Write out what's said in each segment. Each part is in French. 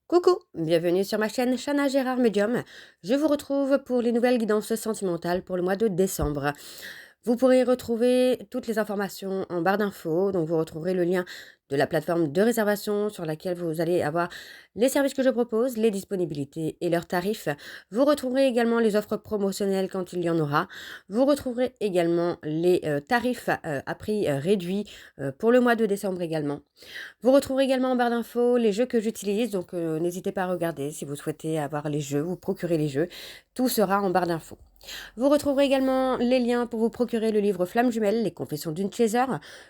Coucou, bienvenue sur ma chaîne Chana Gérard Medium. Je vous retrouve pour les nouvelles guidances sentimentales pour le mois de décembre. Vous pourrez retrouver toutes les informations en barre d'infos, donc vous retrouverez le lien de la plateforme de réservation sur laquelle vous allez avoir les services que je propose, les disponibilités et leurs tarifs. Vous retrouverez également les offres promotionnelles quand il y en aura. Vous retrouverez également les tarifs à prix réduit pour le mois de décembre également. Vous retrouverez également en barre d'infos les jeux que j'utilise, donc n'hésitez pas à regarder si vous souhaitez avoir les jeux, vous procurer les jeux. Tout sera en barre d'infos. Vous retrouverez également les liens pour vous procurer le livre Flamme jumelle, les confessions d'une chaser,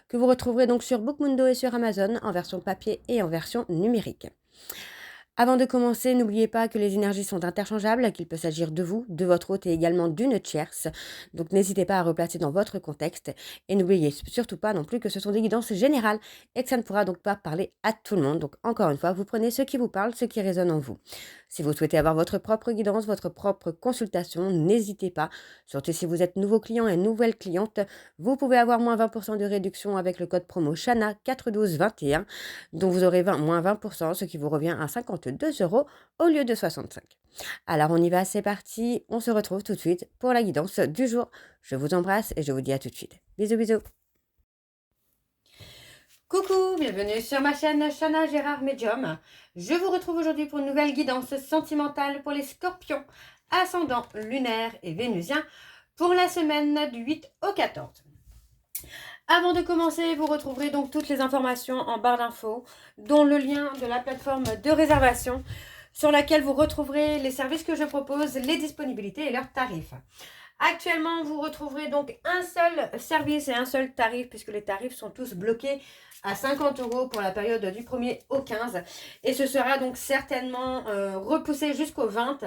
que vous retrouverez donc sur Bookmundo et sur Amazon en version papier et en version numérique. Avant de commencer, n'oubliez pas que les énergies sont interchangeables, qu'il peut s'agir de vous, de votre hôte et également d'une tierce. Donc n'hésitez pas à replacer dans votre contexte et n'oubliez surtout pas non plus que ce sont des guidances générales et que ça ne pourra donc pas parler à tout le monde. Donc encore une fois, vous prenez ce qui vous parle, ce qui résonne en vous. Si vous souhaitez avoir votre propre guidance, votre propre consultation, n'hésitez pas. Surtout si vous êtes nouveau client et nouvelle cliente, vous pouvez avoir moins 20% de réduction avec le code promo Chana 41221, dont vous aurez moins 20%, ce qui vous revient à 52 euros au lieu de 65. Alors on y va, c'est parti, on se retrouve tout de suite pour la guidance du jour. Je vous embrasse et je vous dis à tout de suite. Bisous bisous. Coucou, bienvenue sur ma chaîne Chana Gérard Medium. Je vous retrouve aujourd'hui pour une nouvelle guidance sentimentale pour les scorpions, ascendant lunaire et vénusien pour la semaine du 8 au 14. Avant de commencer, vous retrouverez donc toutes les informations en barre d'infos, dont le lien de la plateforme de réservation sur laquelle vous retrouverez les services que je propose, les disponibilités et leurs tarifs. Actuellement, vous retrouverez donc un seul service et un seul tarif puisque les tarifs sont tous bloqués à 50 euros pour la période du 1er au 15. Et ce sera donc certainement repoussé jusqu'au 20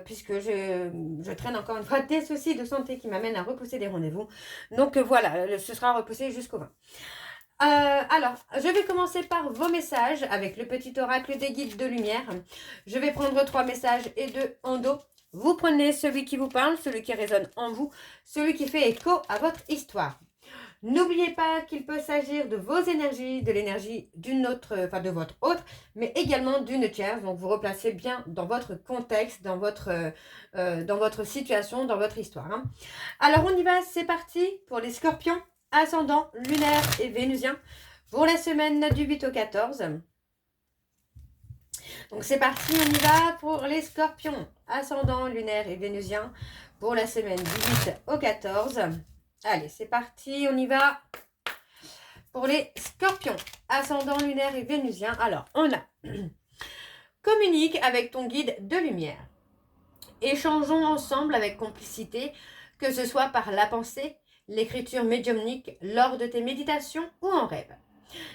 puisque je traîne encore une fois des soucis de santé qui m'amènent à repousser des rendez-vous. Donc voilà, ce sera repoussé jusqu'au 20. Alors, je vais commencer par vos messages avec le petit oracle des guides de lumière. Je vais prendre 3 messages et 2 en dos. Vous prenez celui qui vous parle, celui qui résonne en vous, celui qui fait écho à votre histoire. N'oubliez pas qu'il peut s'agir de vos énergies, de l'énergie d'une autre, enfin de votre autre, mais également d'une tierce. Donc vous replacez bien dans votre contexte, dans votre situation, dans votre histoire. Hein. Alors on y va, c'est parti pour les scorpions, ascendant lunaire et vénusien, pour la semaine du 8 au 14. Donc c'est parti, on y va pour les scorpions, ascendant lunaire et vénusien, pour la semaine du 8 au 14. Allez, c'est parti, on y va pour les scorpions, ascendant lunaire et vénusien. Alors, on a communique avec ton guide de lumière. Échangeons ensemble avec complicité, que ce soit par la pensée, l'écriture médiumnique, lors de tes méditations ou en rêve.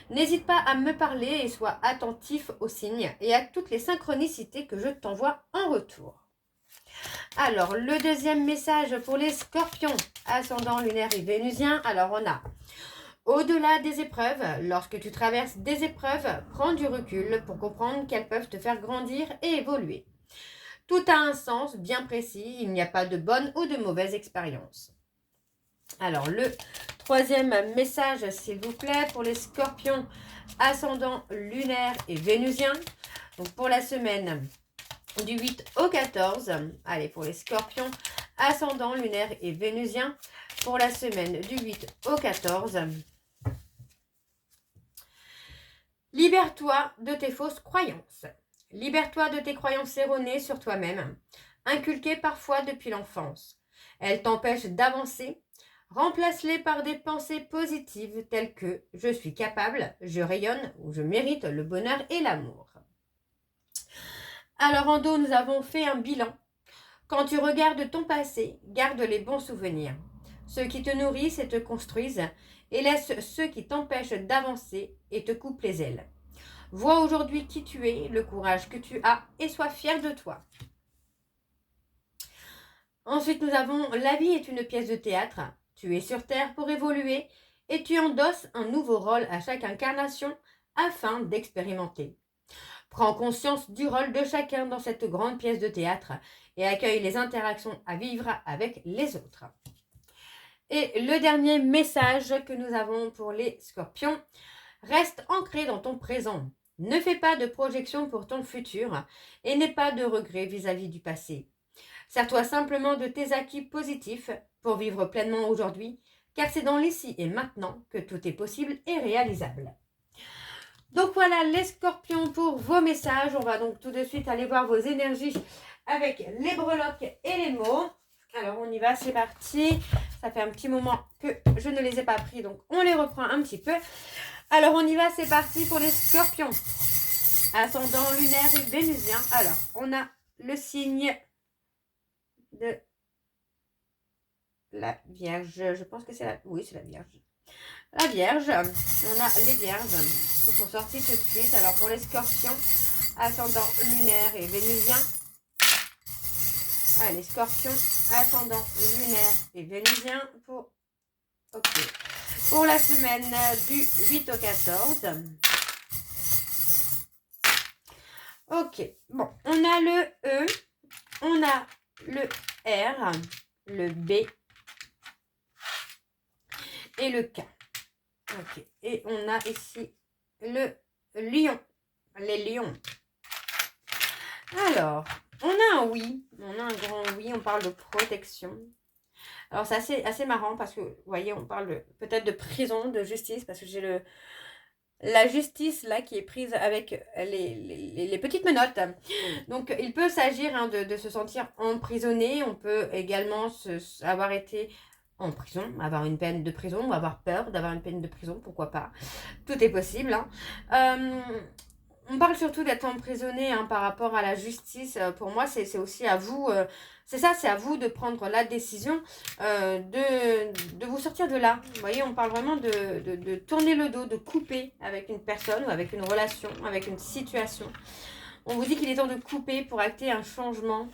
N'hésite pas à me parler et sois attentif aux signes et à toutes les synchronicités que je t'envoie en retour. Alors, le deuxième message pour les scorpions, ascendant lunaire et vénusien. Alors, on a au-delà des épreuves, lorsque tu traverses des épreuves, prends du recul pour comprendre qu'elles peuvent te faire grandir et évoluer. Tout a un sens bien précis, il n'y a pas de bonne ou de mauvaise expérience. Alors, le troisième message, s'il vous plaît, pour les scorpions, ascendant lunaire et vénusien. Donc, pour la semaine du 8 au 14. Allez, pour les scorpions, ascendant lunaire et vénusien, pour la semaine du 8 au 14. Libère-toi de tes fausses croyances. Libère-toi de tes croyances erronées sur toi-même, inculquées parfois depuis l'enfance. Elles t'empêchent d'avancer. Remplace-les par des pensées positives telles que « je suis capable, je rayonne » ou « je mérite le bonheur et l'amour ». Alors en dos, nous avons fait un bilan. Quand tu regardes ton passé, garde les bons souvenirs, ceux qui te nourrissent et te construisent, et laisse ceux qui t'empêchent d'avancer et te coupent les ailes. Vois aujourd'hui qui tu es, le courage que tu as, et sois fier de toi. Ensuite, nous avons « La vie est une pièce de théâtre. Tu es sur Terre pour évoluer et tu endosses un nouveau rôle à chaque incarnation afin d'expérimenter. Prends conscience du rôle de chacun dans cette grande pièce de théâtre et accueille les interactions à vivre avec les autres. » Et le dernier message que nous avons pour les scorpions, reste ancré dans ton présent. Ne fais pas de projection pour ton futur et n'aie pas de regrets vis-à-vis du passé. Sers-toi simplement de tes acquis positifs pour vivre pleinement aujourd'hui, car c'est dans l'ici et maintenant que tout est possible et réalisable. Donc voilà les scorpions pour vos messages. On va donc tout de suite aller voir vos énergies avec les breloques et les mots. Alors on y va, c'est parti. Ça fait un petit moment que je ne les ai pas pris, donc on les reprend un petit peu. Alors on y va, c'est parti pour les scorpions. Ascendant lunaire et vénusien. Alors on a le signe de la Vierge. Je pense que c'est la... Oui, c'est la Vierge. La Vierge. On a les Vierges qui sont sortis tout de suite. Alors pour les scorpions, ascendant lunaire et vénusien. Allez, scorpions, ascendant lunaire et vénusien pour... Ok. Pour la semaine du 8 au 14. Ok. Bon, on a le E, on a le R, le B et le K. Ok. Et on a ici le lion, les lions. Alors, on a un oui, on a un grand oui, on parle de protection. Alors, c'est assez marrant parce que, vous voyez, on parle peut-être de prison, de justice, parce que j'ai la justice là qui est prise avec les petites menottes. Donc, il peut s'agir hein, de se sentir emprisonné. On peut également avoir été en prison, avoir une peine de prison, ou avoir peur d'avoir une peine de prison, pourquoi pas. Tout est possible. Hein. On parle surtout d'être emprisonné hein, par rapport à la justice. Pour moi, c'est aussi à vous, c'est à vous de prendre la décision de vous sortir de là. Vous voyez, on parle vraiment de tourner le dos, de couper avec une personne ou avec une relation, avec une situation. On vous dit qu'il est temps de couper pour acter un changement.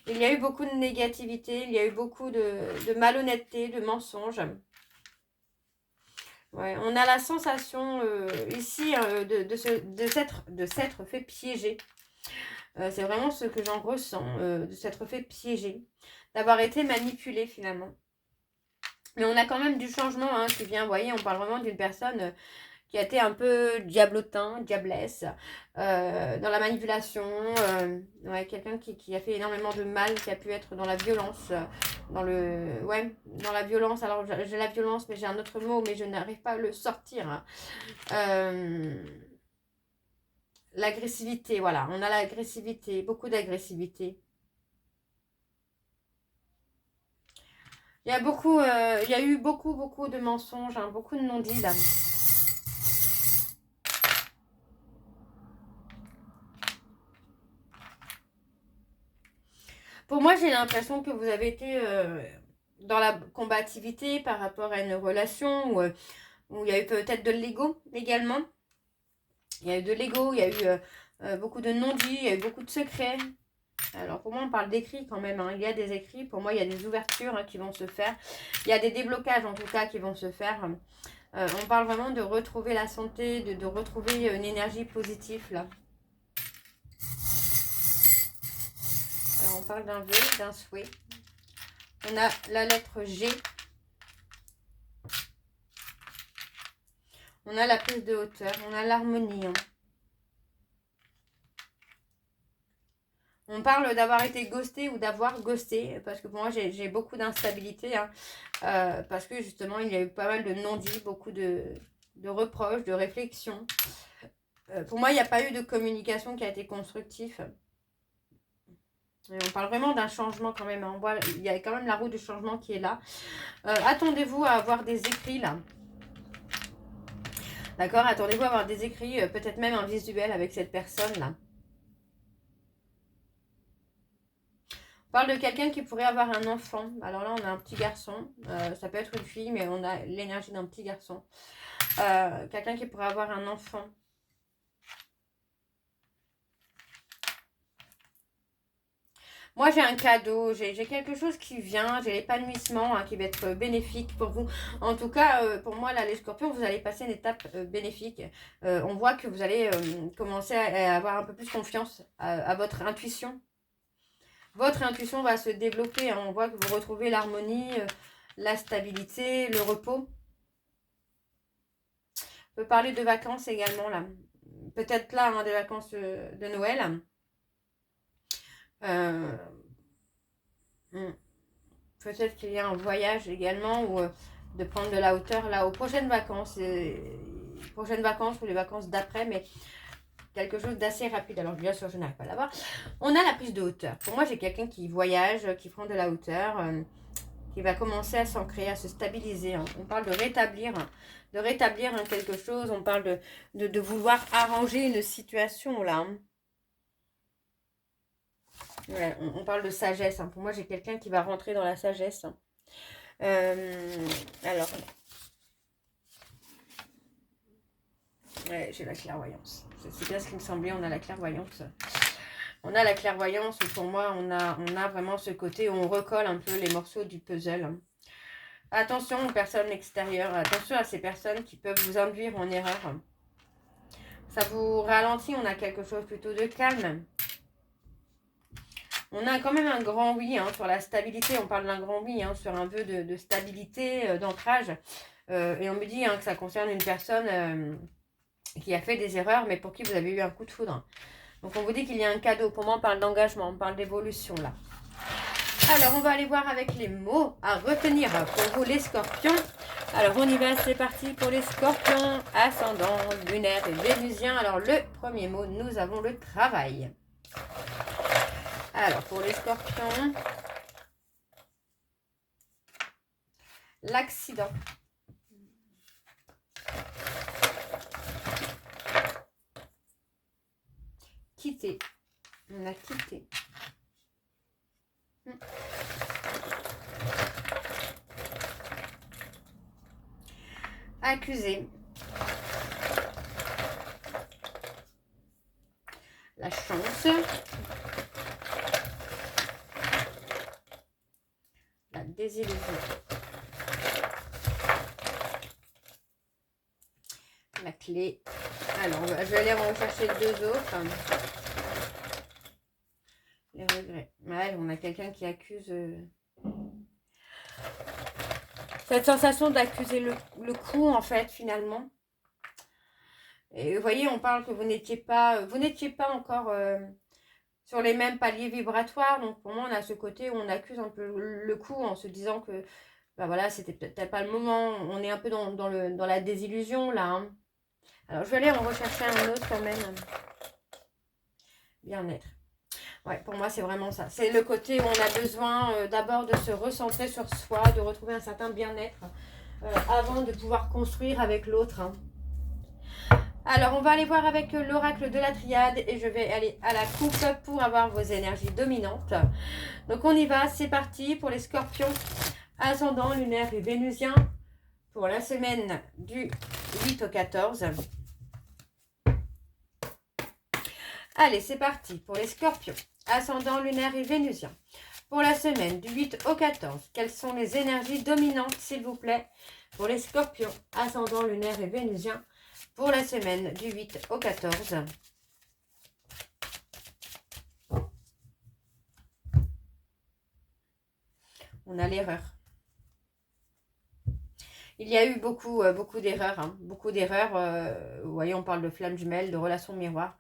Il y a eu beaucoup de négativité, il y a eu beaucoup de malhonnêteté, de mensonges. Ouais, on a la sensation ici de s'être fait piéger. C'est vraiment ce que j'en ressens, de s'être fait piéger, d'avoir été manipulé finalement. Mais on a quand même du changement hein, qui vient, vous voyez, on parle vraiment d'une personne qui a été un peu diablotin, diablesse, dans la manipulation, ouais, quelqu'un qui a fait énormément de mal, qui a pu être dans la violence, dans la violence. Alors j'ai la violence, mais j'ai un autre mot, mais je n'arrive pas à le sortir. L'agressivité, voilà, on a l'agressivité, beaucoup d'agressivité. Il y a eu beaucoup de mensonges, hein, beaucoup de non-dits là. Pour moi, j'ai l'impression que vous avez été dans la combativité par rapport à une relation où il y a eu peut-être de l'ego également. Il y a eu de l'ego, il y a eu beaucoup de non-dits, il y a eu beaucoup de secrets. Alors pour moi, on parle d'écrits quand même. Hein. Il y a des écrits, pour moi, il y a des ouvertures hein, qui vont se faire. Il y a des déblocages en tout cas qui vont se faire. On parle vraiment de retrouver la santé, de retrouver une énergie positive là. Alors on parle d'un vœu, d'un souhait. On a la lettre G. On a la prise de hauteur. On a l'harmonie. Hein. On parle d'avoir été ghosté ou d'avoir ghosté. Parce que pour moi, j'ai beaucoup d'instabilité. Hein, parce que justement, il y a eu pas mal de non-dits, beaucoup de reproches, de réflexions. Pour moi, il n'y a pas eu de communication qui a été constructive. Et on parle vraiment d'un changement quand même. On voit, il y a quand même la roue du changement qui est là. Attendez-vous à avoir des écrits là. D'accord? Attendez-vous à avoir des écrits, peut-être même un visuel avec cette personne-là. On parle de quelqu'un qui pourrait avoir un enfant. Alors là, on a un petit garçon. Ça peut être une fille, mais on a l'énergie d'un petit garçon. Quelqu'un qui pourrait avoir un enfant. Moi, j'ai un cadeau, j'ai quelque chose qui vient, j'ai l'épanouissement hein, qui va être bénéfique pour vous. En tout cas, pour moi, là, les scorpions, vous allez passer une étape bénéfique. On voit que vous allez commencer à avoir un peu plus confiance à votre intuition. Votre intuition va se développer. Hein. On voit que vous retrouvez l'harmonie, la stabilité, le repos. On peut parler de vacances également, là. Peut-être là, hein, des vacances de Noël. Peut-être qu'il y a un voyage également ou de prendre de la hauteur là aux prochaines vacances. Prochaines vacances ou les vacances d'après, mais quelque chose d'assez rapide. Alors bien sûr, je n'arrive pas à l'avoir. On a la prise de hauteur. Pour moi, j'ai quelqu'un qui voyage, qui prend de la hauteur, qui va commencer à s'ancrer, à se stabiliser. Hein. On parle de rétablir quelque chose. On parle de vouloir arranger une situation là. Hein. Ouais, on parle de sagesse. Hein. Pour moi, j'ai quelqu'un qui va rentrer dans la sagesse. Hein. Alors, ouais, j'ai la clairvoyance. C'est bien ce qui me semblait, on a la clairvoyance. On a la clairvoyance où pour moi, on a vraiment ce côté où on recolle un peu les morceaux du puzzle. Attention aux personnes extérieures, attention à ces personnes qui peuvent vous induire en erreur. Ça vous ralentit, on a quelque chose plutôt de calme. On a quand même un grand oui hein, sur la stabilité, on parle d'un grand oui hein, sur un peu de stabilité, d'ancrage. Et on me dit hein, que ça concerne une personne qui a fait des erreurs, mais pour qui vous avez eu un coup de foudre. Donc on vous dit qu'il y a un cadeau. Pour moi, on parle d'engagement, on parle d'évolution là. Alors, on va aller voir avec les mots à retenir pour vous les scorpions. Alors, on y va, c'est parti pour les scorpions, ascendant, lunaire et vénusien. Alors, le premier mot, nous avons le travail. Alors, pour les scorpions, l'accident. Quitter. On a quitté. Accuser. La chance. La désillusion. La clé. Alors, je vais aller en chercher deux autres. Les regrets. Ouais, on a quelqu'un qui accuse... cette sensation d'accuser le coup, en fait, finalement. Et vous voyez, on parle que vous n'étiez pas encore sur les mêmes paliers vibratoires. Donc, pour moi, on a ce côté où on accuse un peu le coup en se disant que, bah voilà, c'était peut-être pas le moment. On est un peu dans la désillusion, là. Hein. Alors, je vais aller en rechercher un autre quand même. Bien-être. Ouais, pour moi, c'est vraiment ça. C'est le côté où on a besoin d'abord de se recentrer sur soi, de retrouver un certain bien-être avant de pouvoir construire avec l'autre. Hein. Alors, on va aller voir avec l'oracle de la triade et je vais aller à la coupe pour avoir vos énergies dominantes. Donc, on y va. C'est parti pour les scorpions, ascendant, lunaire et vénusien pour la semaine du 8 au 14. Allez, c'est parti pour les scorpions, ascendant, lunaire et vénusien. Pour la semaine du 8 au 14, quelles sont les énergies dominantes, s'il vous plaît, pour les scorpions, ascendant, lunaire et vénusien, pour la semaine du 8 au 14. On a l'erreur. Il y a eu beaucoup d'erreurs. Hein, beaucoup d'erreurs. Vous voyez, on parle de flammes jumelles, de relations miroirs.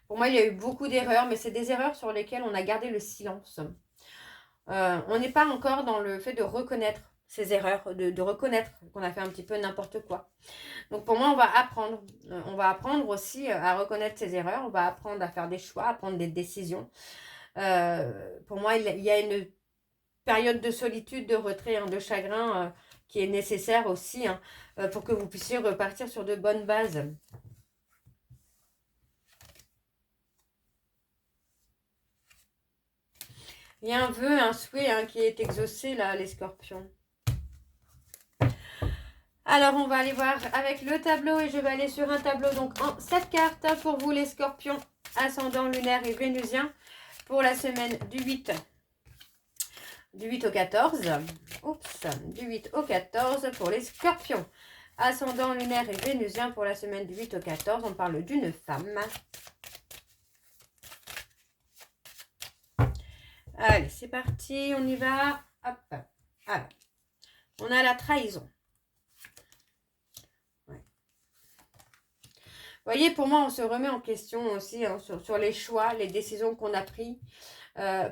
Pour moi, il y a eu beaucoup d'erreurs, mais c'est des erreurs sur lesquelles on a gardé le silence. On n'est pas encore dans le fait de reconnaître ces erreurs, de reconnaître qu'on a fait un petit peu n'importe quoi. Donc pour moi, on va apprendre. On va apprendre aussi à reconnaître ses erreurs. On va apprendre à faire des choix, à prendre des décisions. Pour moi, il y a une période de solitude, de retrait, hein, de chagrin qui est nécessaire aussi hein, pour que vous puissiez repartir sur de bonnes bases. Il y a un vœu, un souhait hein, qui est exaucé là, les scorpions. Alors, on va aller voir avec le tableau et je vais aller sur un tableau donc en 7 cartes pour vous les scorpions, ascendant, lunaire et vénusien pour la semaine du 8 au 14. Oups, du 8 au 14 pour les scorpions, ascendant, lunaire et vénusien pour la semaine du 8 au 14. On parle d'une femme. Allez, c'est parti, on y va. Hop. Alors, on a la trahison. Ouais. voyez, pour moi, on se remet en question aussi hein, sur les choix, les décisions qu'on a prises.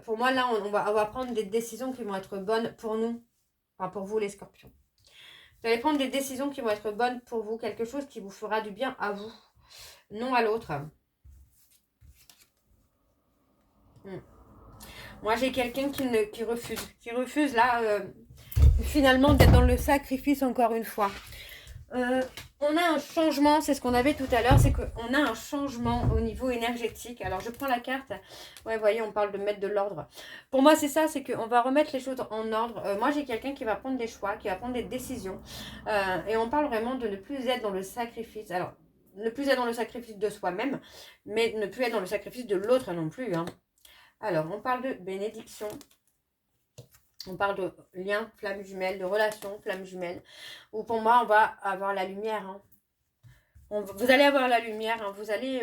Pour moi, là, on va prendre des décisions qui vont être bonnes pour nous. Enfin, pour vous, les scorpions. Vous allez prendre des décisions qui vont être bonnes pour vous. Quelque chose qui vous fera du bien à vous. Non à l'autre. Moi, j'ai quelqu'un qui refuse. Qui refuse, là, finalement, d'être dans le sacrifice encore une fois. On a un changement, c'est ce qu'on avait tout à l'heure, c'est qu'on a un changement au niveau énergétique. Alors, je prends la carte. Ouais, vous voyez, on parle de mettre de l'ordre. Pour moi, c'est ça, c'est qu'on va remettre les choses en ordre. Moi, j'ai quelqu'un qui va prendre des choix, qui va prendre des décisions. Et on parle vraiment de ne plus être dans le sacrifice. Alors, ne plus être dans le sacrifice de soi-même, mais ne plus être dans le sacrifice de l'autre non plus. Hein. Alors, on parle de bénédiction. On parle de lien, flamme jumelle, de relation, flamme jumelle. Ou pour moi, on va avoir la lumière. Hein. Vous allez avoir la lumière. Hein. Vous allez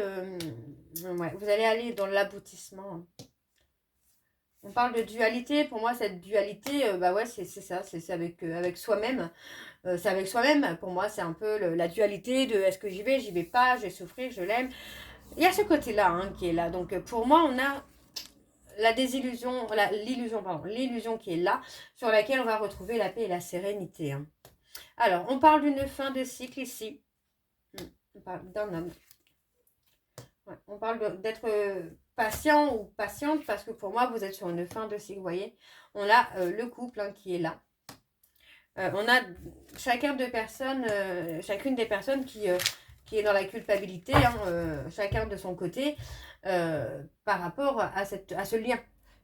aller dans l'aboutissement. On parle de dualité. Pour moi, cette dualité, bah ouais, c'est ça. C'est avec soi-même. C'est avec soi-même. Pour moi, c'est un peu la dualité de est-ce que j'y vais pas, je vais souffrir, je l'aime. Il y a ce côté-là hein, qui est là. Donc, pour moi, on a la désillusion, l'illusion qui est là, sur laquelle on va retrouver la paix et la sérénité. Hein. Alors, on parle d'une fin de cycle ici. On parle d'un homme. Ouais, on parle d'être patient ou patiente, parce que pour moi, vous êtes sur une fin de cycle, vous voyez. On a le couple hein, qui est là. On a chacune des personnes qui est dans la culpabilité, hein, chacun de son côté, par rapport à ce lien.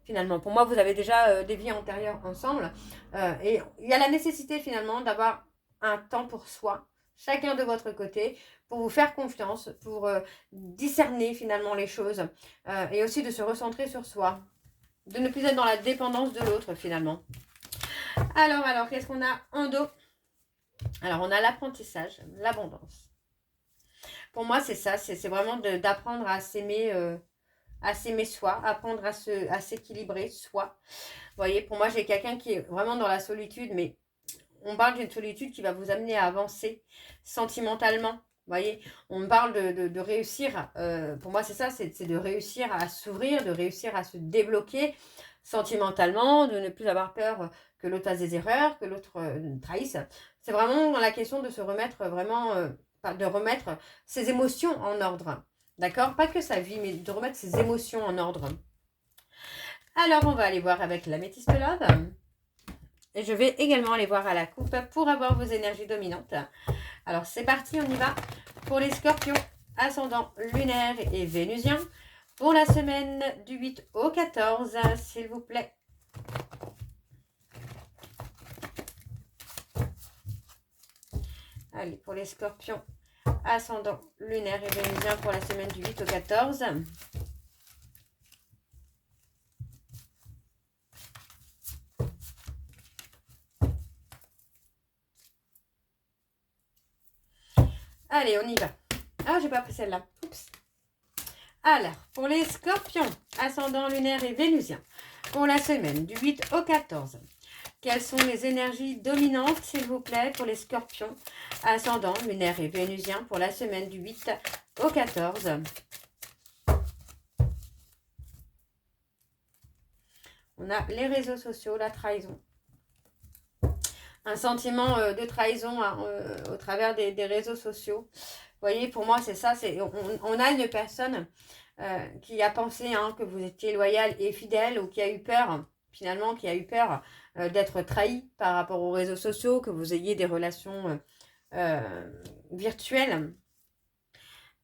Finalement, pour moi, vous avez déjà des vies antérieures ensemble. Et il y a la nécessité finalement d'avoir un temps pour soi, chacun de votre côté, pour vous faire confiance, pour discerner finalement les choses. Et aussi de se recentrer sur soi. De ne plus être dans la dépendance de l'autre finalement. Alors, qu'est-ce qu'on a en dos? Alors, on a l'apprentissage, l'abondance. Pour moi, c'est ça, c'est vraiment d'apprendre à s'aimer soi, apprendre à s'équilibrer soi. Vous voyez, pour moi, j'ai quelqu'un qui est vraiment dans la solitude, mais on parle d'une solitude qui va vous amener à avancer sentimentalement. Vous voyez, on parle de réussir. Pour moi, c'est ça, c'est de réussir à s'ouvrir, de réussir à se débloquer sentimentalement, de ne plus avoir peur que l'autre fasse des erreurs, que l'autre trahisse. C'est vraiment la question de se remettre vraiment, de remettre ses émotions en ordre. D'accord? Pas que sa vie, mais de remettre ses émotions en ordre. Alors, on va aller voir avec l'améthyste love. Et je vais également aller voir à la coupe pour avoir vos énergies dominantes. Alors, c'est parti, on y va. Pour les scorpions, ascendant lunaire et vénusien. Pour la semaine du 8 au 14, s'il vous plaît. Allez, pour les scorpions, ascendant lunaire et vénusien pour la semaine du 8 au 14. Allez, on y va. Ah, j'ai pas pris celle-là. Oups. Alors, pour les scorpions, ascendant lunaire et vénusien, pour la semaine du 8 au 14, quelles sont les énergies dominantes, s'il vous plaît, pour les scorpions, ascendant lunaire et vénusien, pour la semaine du 8 au 14. On a les réseaux sociaux, la trahison. Un sentiment de trahison au travers des réseaux sociaux. Vous voyez, pour moi, c'est ça. On a une personne qui a pensé hein, que vous étiez loyal et fidèle ou qui a eu peur, finalement, qui a eu peur d'être trahi par rapport aux réseaux sociaux, que vous ayez des relations virtuelles.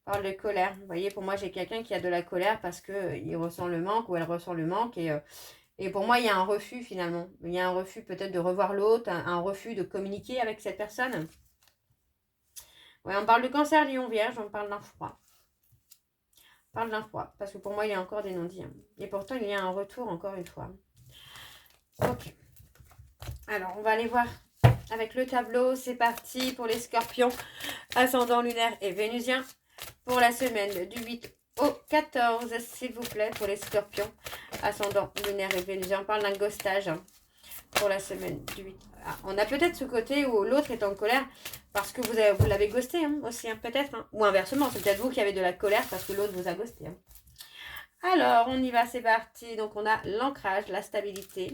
On parle de colère. Vous voyez, pour moi, j'ai quelqu'un qui a de la colère parce qu'il ressent le manque ou elle ressent le manque et pour moi, il y a un refus finalement. Il y a un refus peut-être de revoir l'autre, un refus de communiquer avec cette personne. Ouais, on parle de cancer, lion, vierge, on parle d'un froid. On parle d'un froid, parce que pour moi, il y a encore des non-dits. Hein. Et pourtant, il y a un retour encore une fois. Ok. Alors, on va aller voir avec le tableau. C'est parti pour les scorpions, ascendant lunaire et vénusien. Pour la semaine du 8 au 14, s'il vous plaît, pour les scorpions, ascendant lunaire et vénusien. On parle d'un ghostage. pour la semaine du 8. Ah, on a peut-être ce côté où l'autre est en colère parce que vous l'avez ghosté hein, aussi, hein, peut-être. Hein. Ou inversement, c'est peut-être vous qui avez de la colère parce que l'autre vous a ghosté. Hein. Alors, on y va, c'est parti. Donc, on a l'ancrage, la stabilité.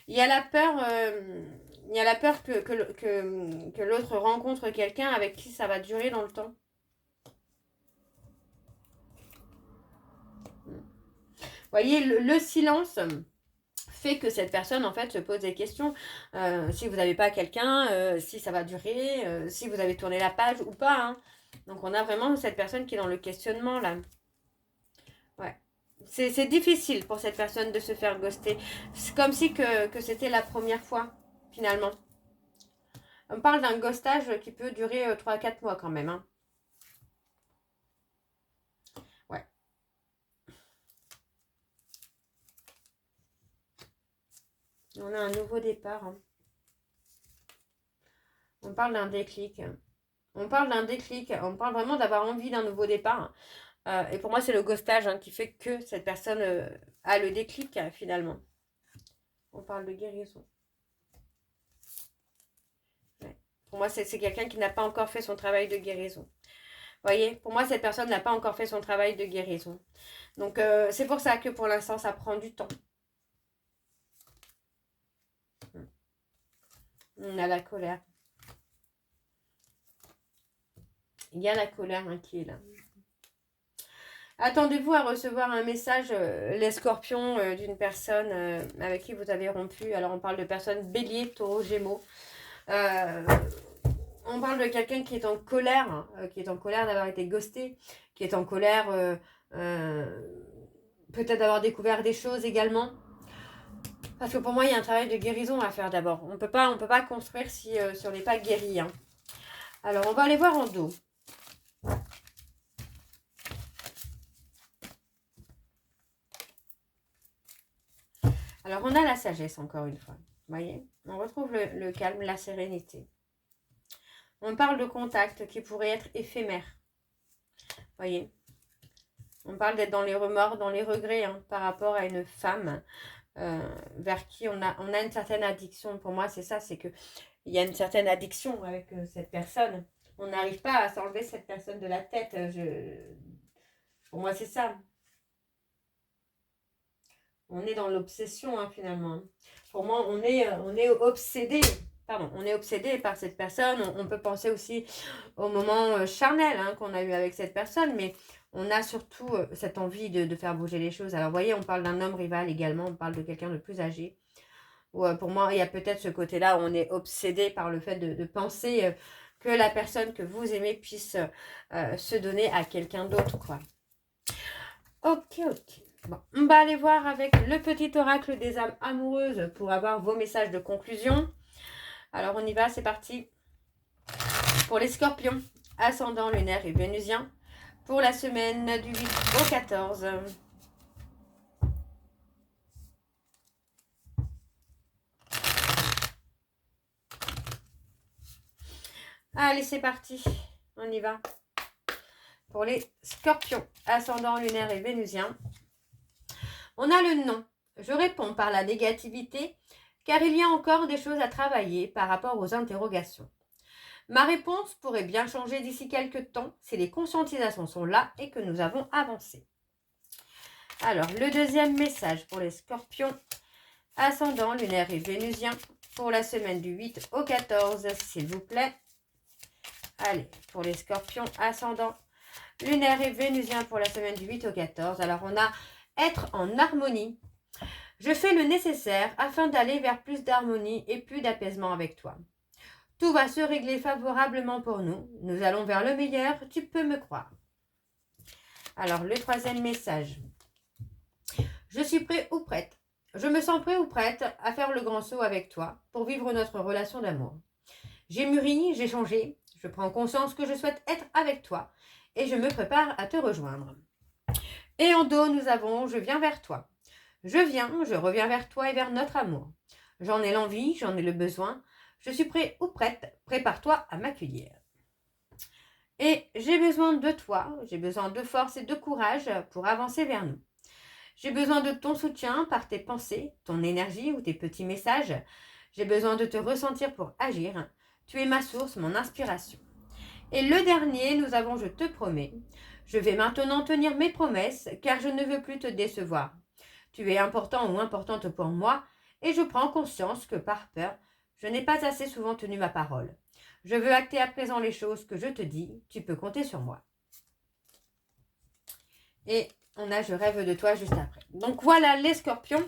Il y a la peur, que l'autre rencontre quelqu'un avec qui ça va durer dans le temps. Vous voyez, le silence fait que cette personne, en fait, se pose des questions. Si vous n'avez pas quelqu'un, si ça va durer, si vous avez tourné la page ou pas. Hein. Donc, on a vraiment cette personne qui est dans le questionnement, là. Ouais. C'est difficile pour cette personne de se faire ghoster. C'est comme si que c'était la première fois, finalement. On parle d'un ghostage qui peut durer 3-4 mois quand même. Hein. Ouais. On a un nouveau départ. Hein. On parle d'un déclic. On parle d'un déclic. On parle vraiment d'avoir envie d'un nouveau départ. Et pour moi, c'est le ghostage hein, qui fait que cette personne a le déclic finalement. On parle de guérison. Ouais. Pour moi, c'est quelqu'un qui n'a pas encore fait son travail de guérison. Vous voyez, pour moi, cette personne n'a pas encore fait son travail de guérison. Donc, c'est pour ça que pour l'instant, ça prend du temps. On a la colère. Il y a la colère hein, qui est là. Attendez-vous à recevoir un message, les scorpions, d'une personne avec qui vous avez rompu. Alors, on parle de personnes bélier, taureau, gémeaux. On parle de quelqu'un qui est en colère, hein, d'avoir été ghosté, qui est en colère peut-être d'avoir découvert des choses également. Parce que pour moi, il y a un travail de guérison à faire d'abord. On peut pas construire si on n'est pas guéri. Hein. Alors, on va aller voir en dos. Alors, on a la sagesse, encore une fois. Vous voyez, on retrouve le calme, la sérénité. On parle de contact qui pourrait être éphémère. Vous voyez, on parle d'être dans les remords, dans les regrets hein, par rapport à une femme vers qui on a une certaine addiction. Pour moi, c'est ça, c'est qu'il y a une certaine addiction avec cette personne. On n'arrive pas à s'enlever cette personne de la tête. Pour moi, c'est ça. On est dans l'obsession, hein, finalement. Pour moi, on est obsédé. Pardon, on est obsédé par cette personne. On peut penser aussi au moment charnel hein, qu'on a eu avec cette personne, mais on a surtout cette envie de faire bouger les choses. Alors, vous voyez, on parle d'un homme rival également. On parle de quelqu'un de plus âgé. Pour moi, il y a peut-être ce côté-là où on est obsédé par le fait de penser que la personne que vous aimez puisse se donner à quelqu'un d'autre, quoi. Ok. Bon, on va aller voir avec le petit oracle des âmes amoureuses pour avoir vos messages de conclusion. Alors, on y va, c'est parti. Pour les scorpions, ascendant lunaire et vénusien, pour la semaine du 8 au 14. Allez, c'est parti. On y va. Pour les scorpions, ascendant lunaire et vénusien, on a le non. Je réponds par la négativité, car il y a encore des choses à travailler par rapport aux interrogations. Ma réponse pourrait bien changer d'ici quelques temps si les conscientisations sont là et que nous avons avancé. Alors, le deuxième message pour les scorpions, ascendant lunaire et vénusien, pour la semaine du 8 au 14, s'il vous plaît. Allez, pour les scorpions, ascendant lunaire et vénusien pour la semaine du 8 au 14. Alors, on a être en harmonie. Je fais le nécessaire afin d'aller vers plus d'harmonie et plus d'apaisement avec toi. Tout va se régler favorablement pour nous. Nous allons vers le meilleur, tu peux me croire. Alors, le troisième message. Je suis prêt ou prête. Je me sens prêt ou prête à faire le grand saut avec toi pour vivre notre relation d'amour. J'ai mûri, j'ai changé. Je prends conscience que je souhaite être avec toi et je me prépare à te rejoindre. Et en dos, nous avons « Je viens vers toi ». Je reviens vers toi et vers notre amour. J'en ai l'envie, j'en ai le besoin. Je suis prêt ou prête, prépare-toi à m'accueillir. Et j'ai besoin de toi, j'ai besoin de force et de courage pour avancer vers nous. J'ai besoin de ton soutien par tes pensées, ton énergie ou tes petits messages. J'ai besoin de te ressentir pour agir. Tu es ma source, mon inspiration. Et le dernier, nous avons je te promets. Je vais maintenant tenir mes promesses car je ne veux plus te décevoir. Tu es important ou importante pour moi et je prends conscience que par peur, je n'ai pas assez souvent tenu ma parole. Je veux acter à présent les choses que je te dis. Tu peux compter sur moi. Et on a je rêve de toi juste après. Donc voilà les scorpions.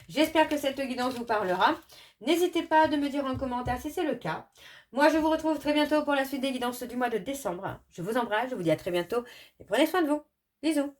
J'espère que cette guidance vous parlera. N'hésitez pas de me dire en commentaire si c'est le cas. Moi, je vous retrouve très bientôt pour la suite des guidances du mois de décembre. Je vous embrasse, je vous dis à très bientôt et prenez soin de vous. Bisous.